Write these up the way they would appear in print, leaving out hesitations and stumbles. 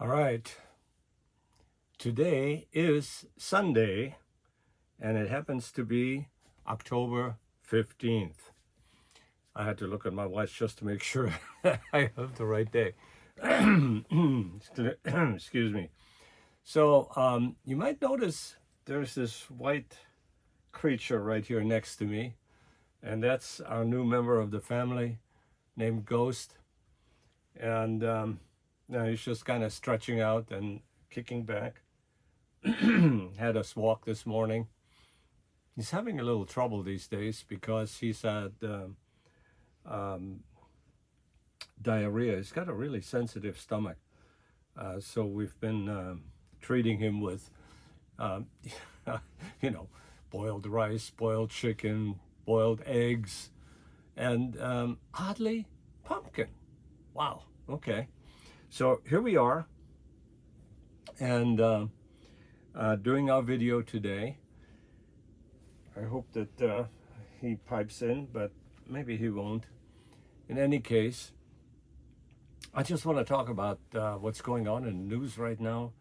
All right. Today is Sunday, and it happens to be October 15th. I had to look at my watch just to make sure I have the right day. Excuse me. So, you might notice there's this white creature right here next to me, and that's our new member of the family named Ghost. And he's just kind of stretching out and kicking back. Had us walk this morning. He's having a little trouble these days because he's had um, diarrhea. He's got a really sensitive stomach. So we've been treating him with, um, you know, boiled rice, boiled chicken, boiled eggs, and oddly, pumpkin. Wow. Okay. So here we are, and doing our video today. I hope that he pipes in, but maybe he won't. In any case, I just want to talk about what's going on in the news right now.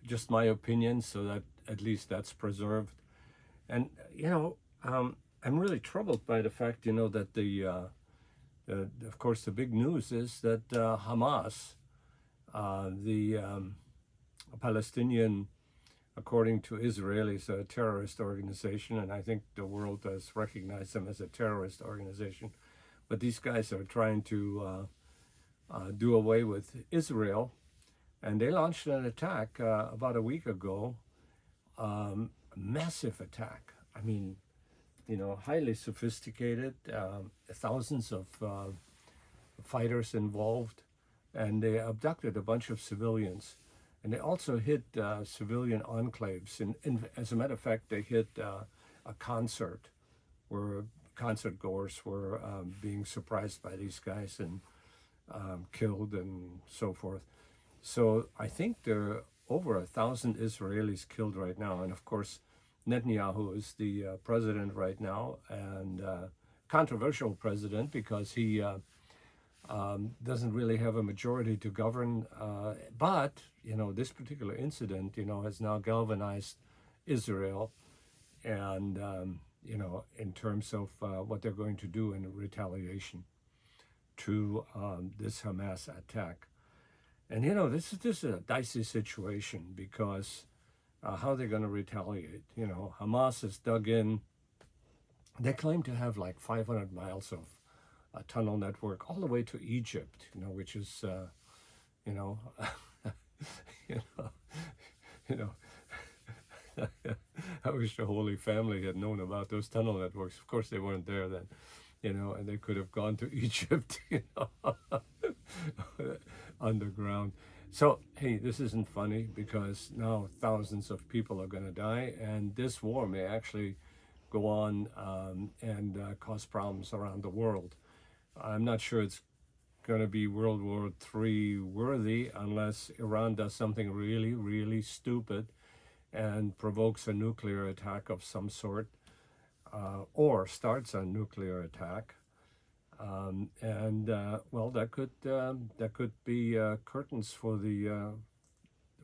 Just my opinion, so that at least that's preserved. And I'm really troubled by the fact, that of course, the big news is that Hamas, the Palestinian, according to Israelis, a terrorist organization, and I think the world has recognized them as a terrorist organization. But these guys are trying to do away with Israel, and they launched an attack about a week ago, massive attack. I mean, highly sophisticated, thousands of fighters involved, and they abducted a bunch of civilians. And they also hit civilian enclaves. And as a matter of fact, they hit a concert where concert goers were being surprised by these guys and killed and so forth. So I think there are over 1,000 Israelis killed right now. And of course, Netanyahu is the president right now, and controversial president because he doesn't really have a majority to govern. But this particular incident, has now galvanized Israel, and in terms of what they're going to do in retaliation to this Hamas attack. And this is a dicey situation because how they're going to retaliate. Hamas has dug in. They claim to have like 500 miles of a tunnel network all the way to Egypt, which is, you know, you know, I wish the Holy Family had known about those tunnel networks. Of course, they weren't there then, and they could have gone to Egypt, underground. So, hey, this isn't funny because now thousands of people are going to die, and this war may actually go on and cause problems around the world. I'm not sure it's going to be World War III worthy unless Iran does something really, really stupid and provokes a nuclear attack of some sort, or starts a nuclear attack. Well, that could be curtains for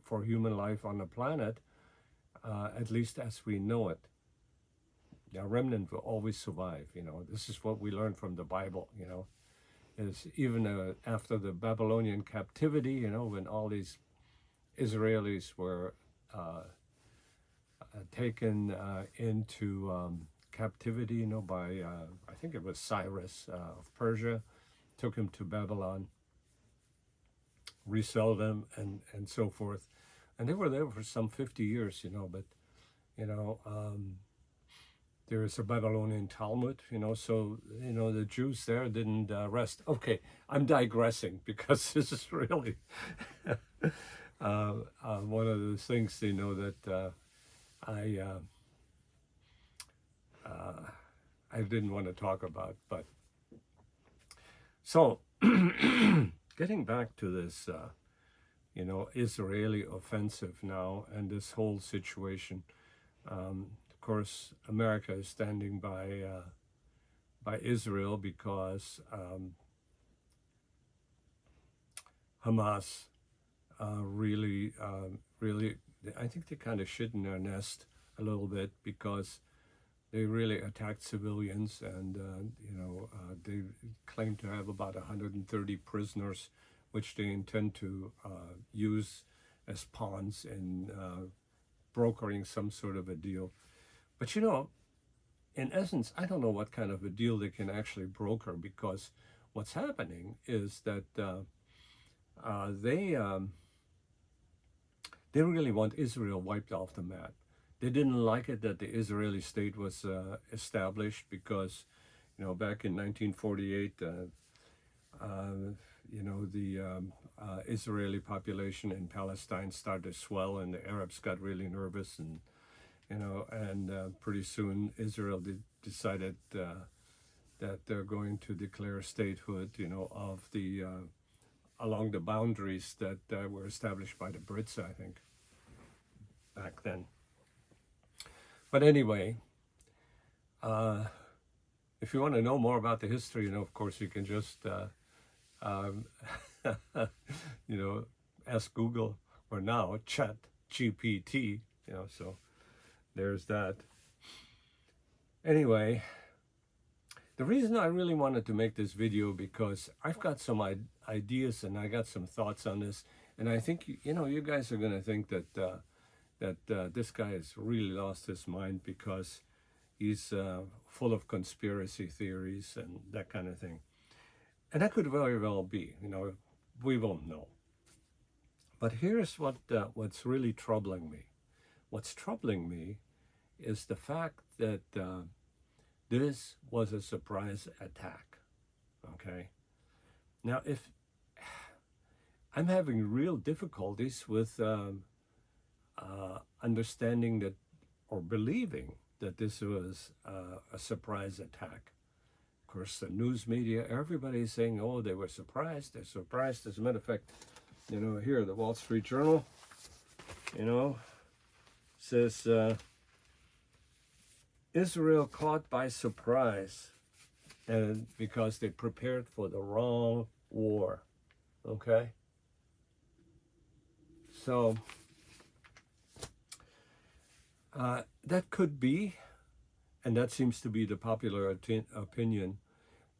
for human life on the planet, at least as we know it. The remnant will always survive. This is what we learn from the Bible. Is even after the Babylonian captivity, when all these Israelis were taken into captivity, by I think it was Cyrus of Persia, took him to Babylon, resell them, and so forth, and they were there for some 50 years, but there is a Babylonian Talmud, so the Jews there didn't rest. Okay, I'm digressing because this is really one of those things, that I didn't want to talk about. But so, getting back to this, Israeli offensive now and this whole situation. Of course, America is standing by Israel because Hamas really, I think they kind of shit in their nest a little bit because they really attacked civilians, and they claim to have about 130 prisoners, which they intend to use as pawns in brokering some sort of a deal. But in essence, I don't know what kind of a deal they can actually broker, because what's happening is that they really want Israel wiped off the map. They didn't like it that the Israeli state was established because, back in 1948, the Israeli population in Palestine started to swell, and the Arabs got really nervous, and pretty soon Israel decided that they're going to declare statehood, of the along the boundaries that were established by the Brits, I think, back then. But anyway, if you want to know more about the history, of course, you can just, ask Google, or now Chat GPT, so there's that. Anyway, the reason I really wanted to make this video, because I've got some ideas and I got some thoughts on this, and I think, you guys are going to think that this guy has really lost his mind because he's full of conspiracy theories and that kind of thing. And that could very well be, we won't know. But here's what's really troubling me. What's troubling me is the fact that this was a surprise attack, okay? Now, if I'm having real difficulties with understanding that, or believing that this was a surprise attack. Of course, the news media, everybody's saying, oh, they were surprised, they're surprised. As a matter of fact, here, the Wall Street Journal, says, Israel caught by surprise, and because they prepared for the wrong war, okay? So, that could be, and that seems to be the popular opinion.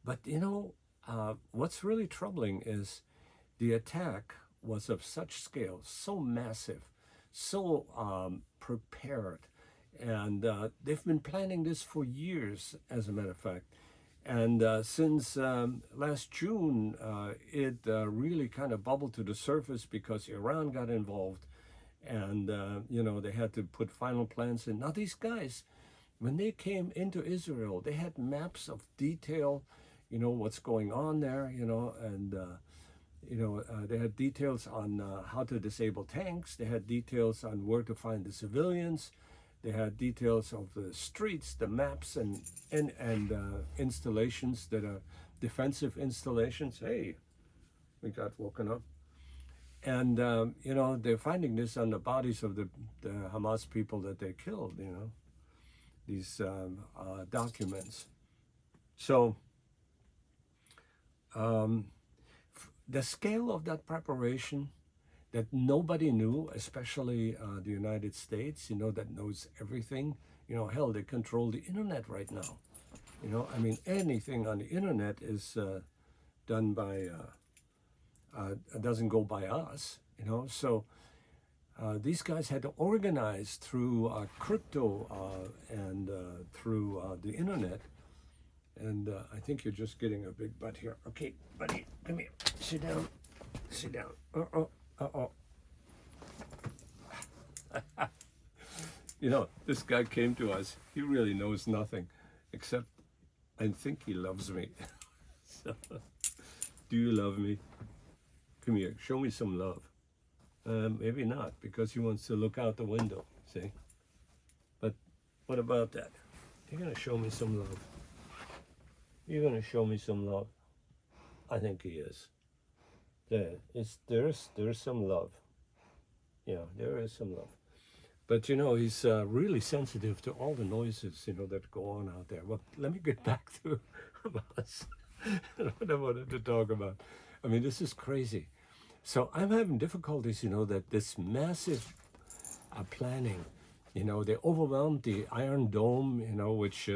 But what's really troubling is the attack was of such scale, so massive, so prepared, and they've been planning this for years, as a matter of fact. And since last June, it really kind of bubbled to the surface because Iran got involved. And, they had to put final plans in. Now, these guys, when they came into Israel, they had maps of detail, what's going on there, and, they had details on how to disable tanks. They had details on where to find the civilians. They had details of the streets, the maps, and installations that are defensive installations. Hey, we got woken up. And, they're finding this on the bodies of the Hamas people that they killed, these documents. So the scale of that preparation that nobody knew, especially the United States, that knows everything. Hell, they control the internet right now. Anything on the internet is done by... doesn't go by us, So these guys had to organize through crypto and through the internet. And I think you're just getting a big butt here. Okay, buddy, come here. Sit down. Sit down. This guy came to us. He really knows nothing, except I think he loves me. So, do you love me? Come here, show me some love. Maybe not, because he wants to look out the window, see? But what about that? You're going to show me some love. You're going to show me some love. I think he is. There's some love. Yeah, there is some love. But he's really sensitive to all the noises, that go on out there. Well, let me get back to Hamas. What I wanted to talk about. This is crazy. So I'm having difficulties, that this massive planning, they overwhelmed the Iron Dome, which,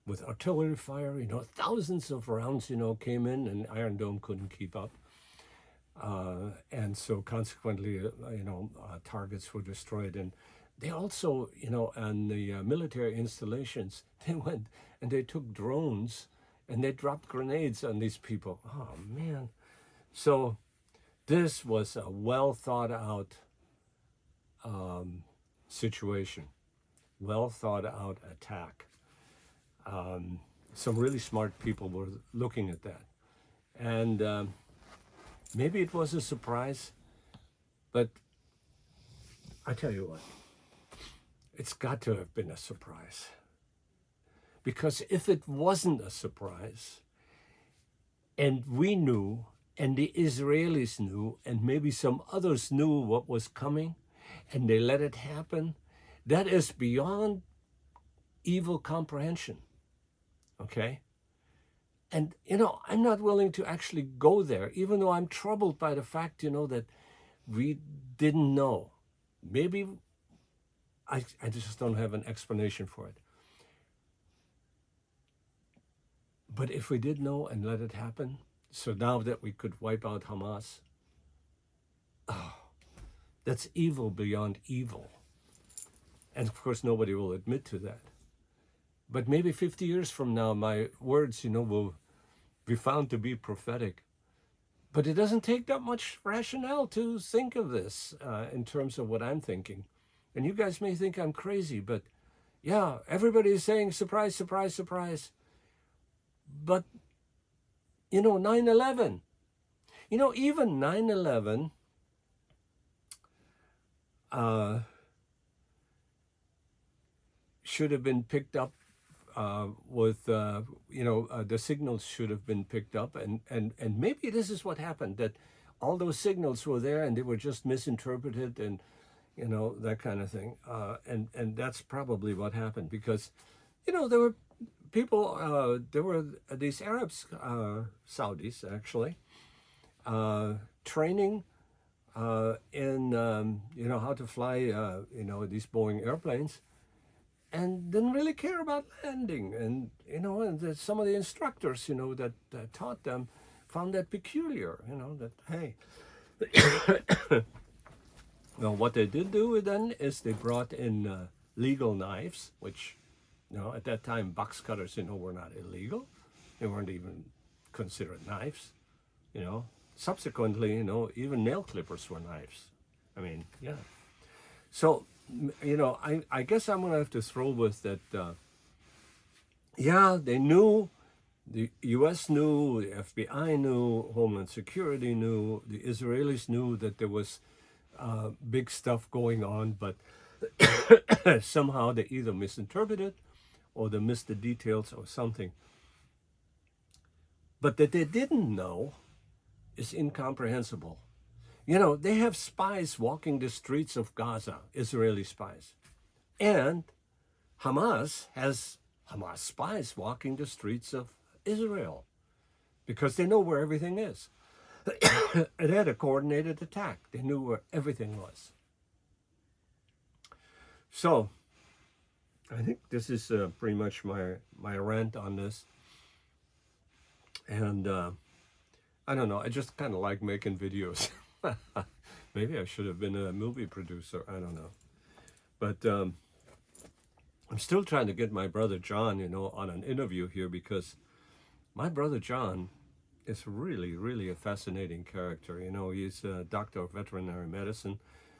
with artillery fire, thousands of rounds, came in, and Iron Dome couldn't keep up. And so consequently, targets were destroyed. And they also, on the military installations, they went and they took drones and they dropped grenades on these people. Oh, man. So this was a well thought out situation, well thought out attack. Some really smart people were looking at that. And maybe it was a surprise, but I tell you what, it's got to have been a surprise. Because if it wasn't a surprise, and we knew, and the Israelis knew, and maybe some others knew what was coming, and they let it happen, that is beyond evil comprehension. Okay? And, I'm not willing to actually go there, even though I'm troubled by the fact, that we didn't know. Maybe I just don't have an explanation for it. But if we did know and let it happen, so now that we could wipe out Hamas, that's evil beyond evil. And of course, nobody will admit to that. But maybe 50 years from now, my words, will be found to be prophetic. But it doesn't take that much rationale to think of this in terms of what I'm thinking. And you guys may think I'm crazy, but yeah, everybody is saying surprise, surprise, surprise. But, 9/11, even 9/11, should have been picked up with, the signals should have been picked up. And maybe this is what happened, that all those signals were there and they were just misinterpreted and, that kind of thing. And that's probably what happened because, there were people, there were these Arabs, Saudis actually, training in, how to fly, these Boeing airplanes, and didn't really care about landing. And, and some of the instructors, that taught them found that peculiar, that, hey. Well, what they did do then is they brought in legal knives, which, at that time, box cutters, were not illegal. They weren't even considered knives, Subsequently, even nail clippers were knives. I mean, yeah. So, I guess I'm going to have to throw with that, yeah, they knew, the U.S. knew, the FBI knew, Homeland Security knew, the Israelis knew that there was big stuff going on, but somehow they either misinterpreted or they missed the details or something. But that they didn't know is incomprehensible. They have spies walking the streets of Gaza, Israeli spies. And Hamas has Hamas spies walking the streets of Israel because they know where everything is. It had a coordinated attack. They knew where everything was. So I think this is pretty much my rant on this. And I don't know, I just kind of like making videos. Maybe I should have been a movie producer. I don't know. But I'm still trying to get my brother John, on an interview here because my brother John is really, really a fascinating character. He's a doctor of veterinary medicine,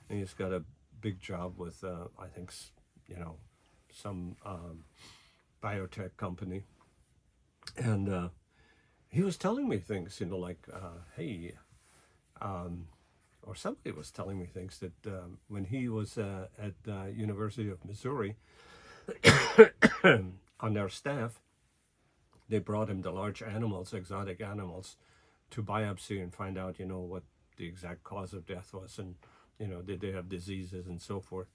and he's got a big job with, I think, some biotech company. And he was telling me things, like, hey, or somebody was telling me things that when he was at University of Missouri on their staff, they brought him the large animals, exotic animals, to biopsy and find out, what the exact cause of death was, and, did they have diseases and so forth.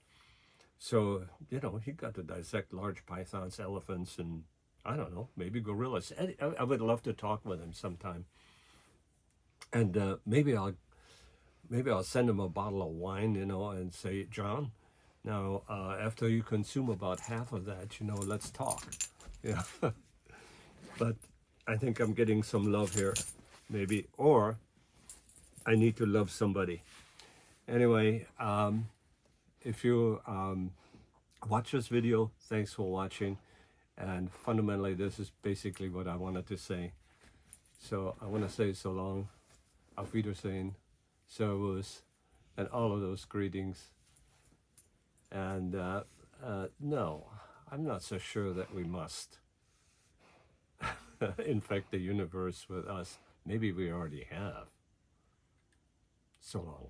So, he got to dissect large pythons, elephants, and I don't know, maybe gorillas. I would love to talk with him sometime. And maybe I'll send him a bottle of wine, and say, John, now after you consume about half of that, let's talk. Yeah. But I think I'm getting some love here, maybe, or I need to love somebody. Anyway, if you watch this video, thanks for watching. And fundamentally, this is basically what I wanted to say. So I want to say so long, auf Wiedersehen, servus, and all of those greetings. And no, I'm not so sure that we must infect the universe with us. Maybe we already have. So long.